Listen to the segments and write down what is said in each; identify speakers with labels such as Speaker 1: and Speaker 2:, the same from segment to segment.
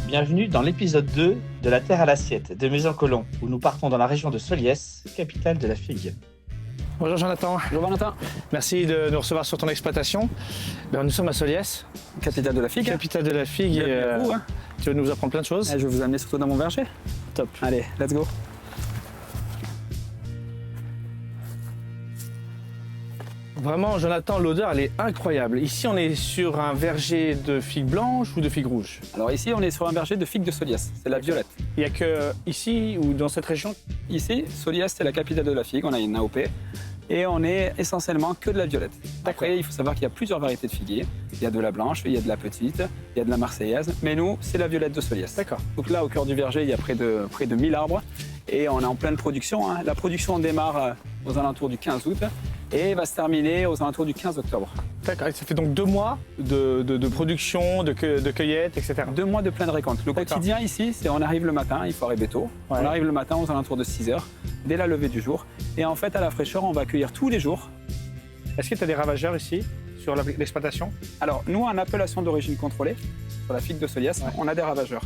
Speaker 1: Bienvenue dans l'épisode 2 de La Terre à l'assiette de Maison Colomb, où nous partons dans la région de Soliès, capitale de la figue.
Speaker 2: Bonjour Jonathan.
Speaker 3: Bonjour Valentin.
Speaker 2: Merci de nous recevoir sur ton exploitation. Nous sommes à Soliès,
Speaker 3: Capitale de la figue.
Speaker 2: capitale de la figue.
Speaker 3: Bienvenue
Speaker 2: Et,
Speaker 3: à vous, hein.
Speaker 2: Tu veux nous apprendre plein de choses.
Speaker 3: Je vais vous amener surtout dans mon verger.
Speaker 2: Top.
Speaker 3: Allez, let's go.
Speaker 2: Vraiment, Jonathan, l'odeur, elle est incroyable. Ici, on est sur un verger de figues blanches ou de figues rouges.
Speaker 3: Alors ici, on est sur un verger de figues de Soliès. C'est la violette.
Speaker 2: Il n'y a que ici ou dans cette région.
Speaker 3: Ici, Soliès, c'est la capitale de la figue. On a une AOP. Et on est essentiellement que de la violette. Après, il faut savoir qu'il y a plusieurs variétés de figuiers. Il y a de la blanche, il y a de la petite, il y a de la marseillaise. Mais nous, c'est la violette de Soliès.
Speaker 2: D'accord.
Speaker 3: Donc là, au cœur du verger, il y a près de 1000 arbres. Et on est en pleine production, hein. La production démarre aux alentours du 15 août et va se terminer aux alentours du 15 octobre.
Speaker 2: D'accord. Et ça fait donc 2 mois de production, de cueillette, etc.
Speaker 3: 2 mois de pleine récolte. Le
Speaker 2: D'accord.
Speaker 3: quotidien ici, c'est on arrive le matin, il faut arriver tôt.
Speaker 2: Ouais.
Speaker 3: On arrive le matin aux alentours de 6 heures, dès la levée du jour. Et en fait, à la fraîcheur, on va cueillir tous les jours.
Speaker 2: Est-ce que tu as des ravageurs ici, sur l'exploitation?
Speaker 3: Alors, nous, en appellation d'origine contrôlée, sur la figue de Soliès,
Speaker 2: Ouais.
Speaker 3: on a des ravageurs.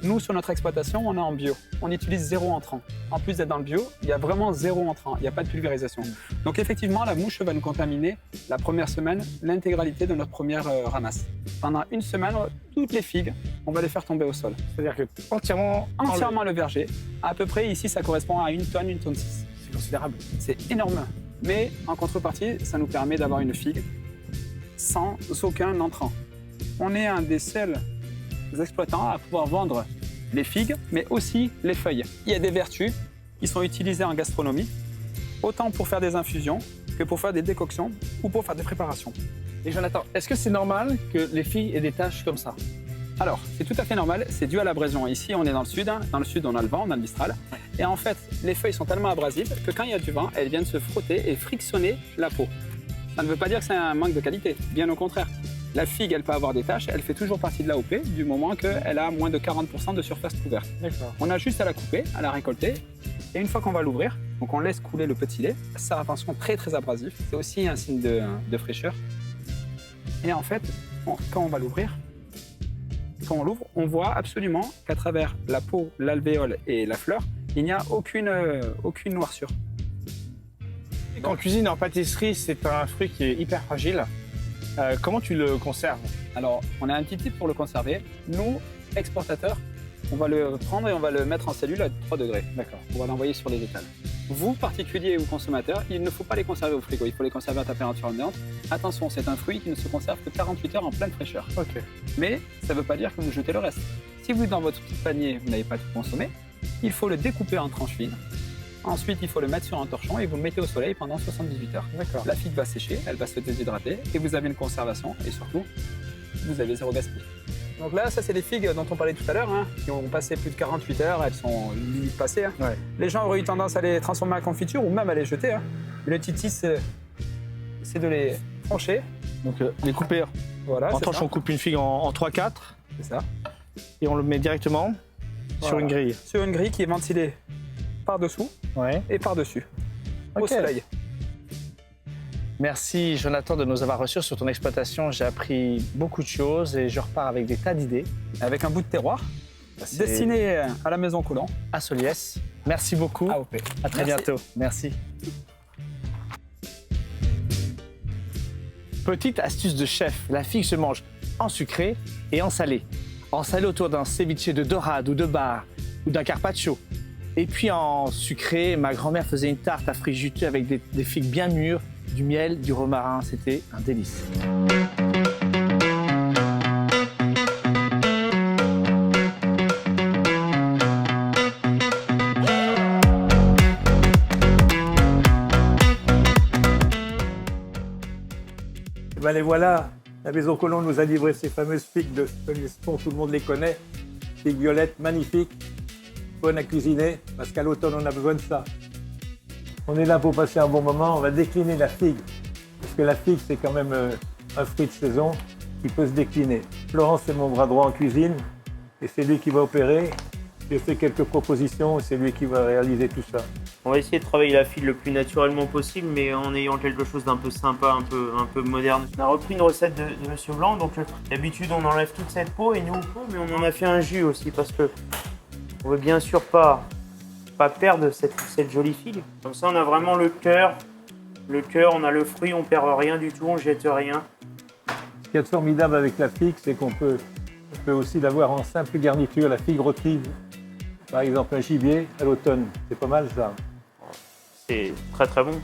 Speaker 3: Nous, sur notre exploitation, on est en bio. On utilise 0 entrant. En plus d'être dans le bio, il y a vraiment 0 entrant. Il n'y a pas de pulvérisation. Donc, effectivement, la mouche va nous contaminer la première semaine l'intégralité de notre première ramasse. Pendant une semaine, toutes les figues, on va les faire tomber au sol.
Speaker 2: C'est-à-dire que entièrement
Speaker 3: Entièrement le verger. À peu près, ici, ça correspond à 1 tonne 6.
Speaker 2: C'est considérable.
Speaker 3: C'est énorme. Mais en contrepartie, ça nous permet d'avoir une figue sans aucun entrant. On est un des seuls exploitants à pouvoir vendre les figues, mais aussi les feuilles. Il y a des vertus qui sont utilisées en gastronomie, autant pour faire des infusions que pour faire des décoctions ou pour faire des préparations.
Speaker 2: Et Jonathan, est-ce que c'est normal que les filles aient des taches comme ça?
Speaker 3: Alors, c'est tout à fait normal, c'est dû à l'abrasion. Ici, on est dans le sud. Dans le sud, on a le vent, on a le mistral. Et en fait, les feuilles sont tellement abrasives que quand il y a du vent, elles viennent se frotter et frictionner la peau. Ça ne veut pas dire que c'est un manque de qualité, bien au contraire. La figue, elle peut avoir des taches, elle fait toujours partie de l'AOP du moment qu'elle a moins de 40% de surface couverte.
Speaker 2: D'accord.
Speaker 3: On a juste à la couper, à la récolter, et une fois qu'on va l'ouvrir, donc on laisse couler le petit lait. Ça a un son très très abrasif, c'est aussi un signe de fraîcheur. Et en fait, quand on va l'ouvrir, quand on l'ouvre, on voit absolument qu'à travers la peau, l'alvéole et la fleur, il n'y a aucune noircure.
Speaker 2: En cuisine et en pâtisserie, c'est un fruit qui est hyper fragile. Comment tu le conserves?
Speaker 3: Alors, on a un petit tip pour le conserver. Nous, exportateurs, on va le prendre et on va le mettre en cellule à 3 degrés.
Speaker 2: D'accord.
Speaker 3: On va l'envoyer sur les étals. Vous, particuliers ou consommateurs, il ne faut pas les conserver au frigo, il faut les conserver à température ambiante. Attention, c'est un fruit qui ne se conserve que 48 heures en pleine fraîcheur.
Speaker 2: Ok.
Speaker 3: Mais ça ne veut pas dire que vous jetez le reste. Si vous, dans votre petit panier, vous n'avez pas tout consommé, il faut le découper en tranches fines. Ensuite, il faut le mettre sur un torchon et vous le mettez au soleil pendant 78 heures.
Speaker 2: D'accord.
Speaker 3: La figue va sécher, elle va se déshydrater et vous avez une conservation et surtout, vous avez 0 gaspillage. Donc là, ça c'est les figues dont on parlait tout à l'heure, hein, qui ont passé plus de 48 heures, elles sont limite passées. Hein.
Speaker 2: Ouais.
Speaker 3: Les gens auraient eu tendance à les transformer en confiture ou même à les jeter. Hein. Mais le titi, c'est de les trancher.
Speaker 2: Donc les couper
Speaker 3: Voilà,
Speaker 2: en
Speaker 3: c'est
Speaker 2: tranche,
Speaker 3: ça.
Speaker 2: on coupe une figue en 3-4
Speaker 3: C'est ça.
Speaker 2: et on le met directement sur
Speaker 3: Voilà.
Speaker 2: une grille.
Speaker 3: Sur une grille qui est ventilée par-dessous
Speaker 2: Ouais.
Speaker 3: et par-dessus, au
Speaker 2: Ok.
Speaker 3: soleil.
Speaker 2: Merci Jonathan de nous avoir reçus sur ton exploitation. J'ai appris beaucoup de choses et je repars avec des tas d'idées.
Speaker 3: Avec un bout de terroir,
Speaker 2: C'est
Speaker 3: destiné à la maison Colomb,
Speaker 2: à Soliès. Merci beaucoup.
Speaker 3: AOP.
Speaker 2: À très
Speaker 3: Merci.
Speaker 2: bientôt. Merci. Petite astuce de chef, la figue se mange en sucré et en salé. En salé autour d'un ceviche de dorade ou de bar ou d'un carpaccio. Et puis en sucré, ma grand-mère faisait une tarte à fruits juteux avec des figues bien mûres, du miel, du romarin. C'était un délice.
Speaker 4: Ben les voilà, la Maison Colomb nous a livré ces fameuses figues de Soliès-Pont, tout le monde les connaît. Figues violettes, magnifiques, bonnes à cuisiner, parce qu'à l'automne on a besoin de ça. On est là pour passer un bon moment, on va décliner la figue, parce que la figue c'est quand même un fruit de saison qui peut se décliner. Florence c'est mon bras droit en cuisine, et c'est lui qui va opérer. J'ai fait quelques propositions et c'est lui qui va réaliser tout ça.
Speaker 5: On va essayer de travailler la figue le plus naturellement possible, mais en ayant quelque chose d'un peu sympa, un peu moderne. On a repris une recette de Monsieur Blanc, donc d'habitude on enlève toute cette peau et nous mais on en a fait un jus aussi parce que on veut bien sûr pas perdre cette jolie figue. Comme ça on a vraiment le cœur, on a le fruit, on perd rien du tout, on jette rien.
Speaker 4: Ce qui est formidable avec la figue, c'est qu'on peut aussi l'avoir en simple garniture, la figue rôtie. Par exemple, un gibier à l'automne, c'est pas mal ça.
Speaker 5: C'est très très bon.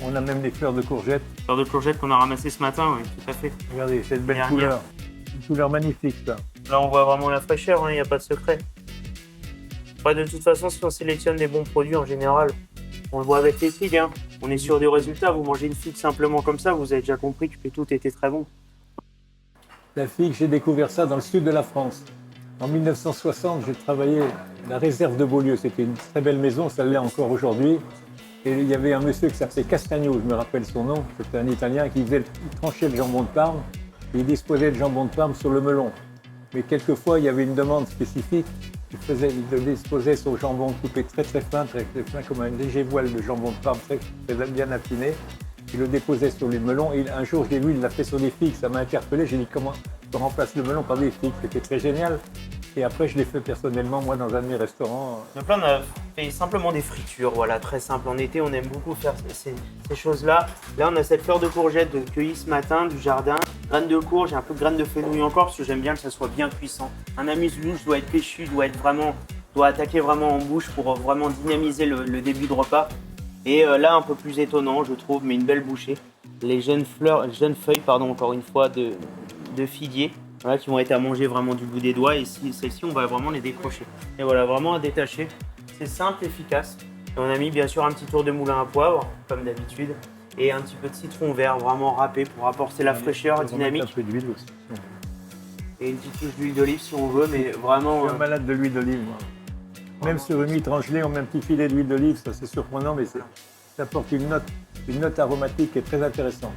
Speaker 4: On a même des fleurs de courgettes.
Speaker 5: Fleur de courgette qu'on a ramassé ce matin, oui, tout à fait.
Speaker 4: Regardez, c'est une belle
Speaker 5: Dernière.
Speaker 4: couleur. Une couleur magnifique ça.
Speaker 5: Là, on voit vraiment la fraîcheur, il n'y a pas de secret. Ouais, de toute façon, si on sélectionne des bons produits en général, on le voit avec les figues. Hein. On est sûr du résultat. Vous mangez une figue simplement comme ça, vous avez déjà compris que tout était très bon.
Speaker 4: La figue, j'ai découvert ça dans le sud de la France. En 1960, j'ai travaillé à la réserve de Beaulieu. C'était une très belle maison, ça l'est encore aujourd'hui. Et il y avait un monsieur qui s'appelait Castagno, je me rappelle son nom. C'était un Italien qui tranchait le jambon de Parme et il disposait de jambon de Parme sur le melon. Mais quelquefois, il y avait une demande spécifique. Il le disposait sur le jambon coupé très fin, comme un léger voile de jambon de Parme très bien affiné. Il le déposait sur les melons et un jour, j'ai vu, il l'a fait sur des figues. Ça m'a interpellé. J'ai dit comment on remplace le melon par des figues. C'était très génial. Et après, je l'ai fait personnellement, moi, dans un de mes restaurants.
Speaker 5: Donc là, on a fait simplement des fritures, voilà, très simple. En été, on aime beaucoup faire ces choses-là. Là, on a cette fleur de courgette cueillie ce matin du jardin. Graines de courge et un peu de graines de fenouil encore, parce que j'aime bien que ça soit bien cuisant. Un amuse-bouche doit être péchu, doit attaquer vraiment en bouche pour vraiment dynamiser le début de repas. Et là, un peu plus étonnant, je trouve, mais une belle bouchée. Les jeunes feuilles, encore une fois, de figuier. Voilà, qui vont être à manger vraiment du bout des doigts et celles-ci on va vraiment les décrocher. Et voilà, vraiment à détacher. C'est simple, efficace. Et on a mis bien sûr un petit tour de moulin à poivre, comme d'habitude, et un petit peu de citron vert vraiment râpé pour apporter la fraîcheur dynamique.
Speaker 4: Un peu d'huile aussi.
Speaker 5: Et une petite touche d'huile d'olive si on veut, mais vraiment.
Speaker 4: Je suis un malade de l'huile d'olive, moi. Même sur une huître en gelée, on met un petit filet d'huile d'olive, ça c'est surprenant, mais ça apporte une note aromatique qui est très intéressante.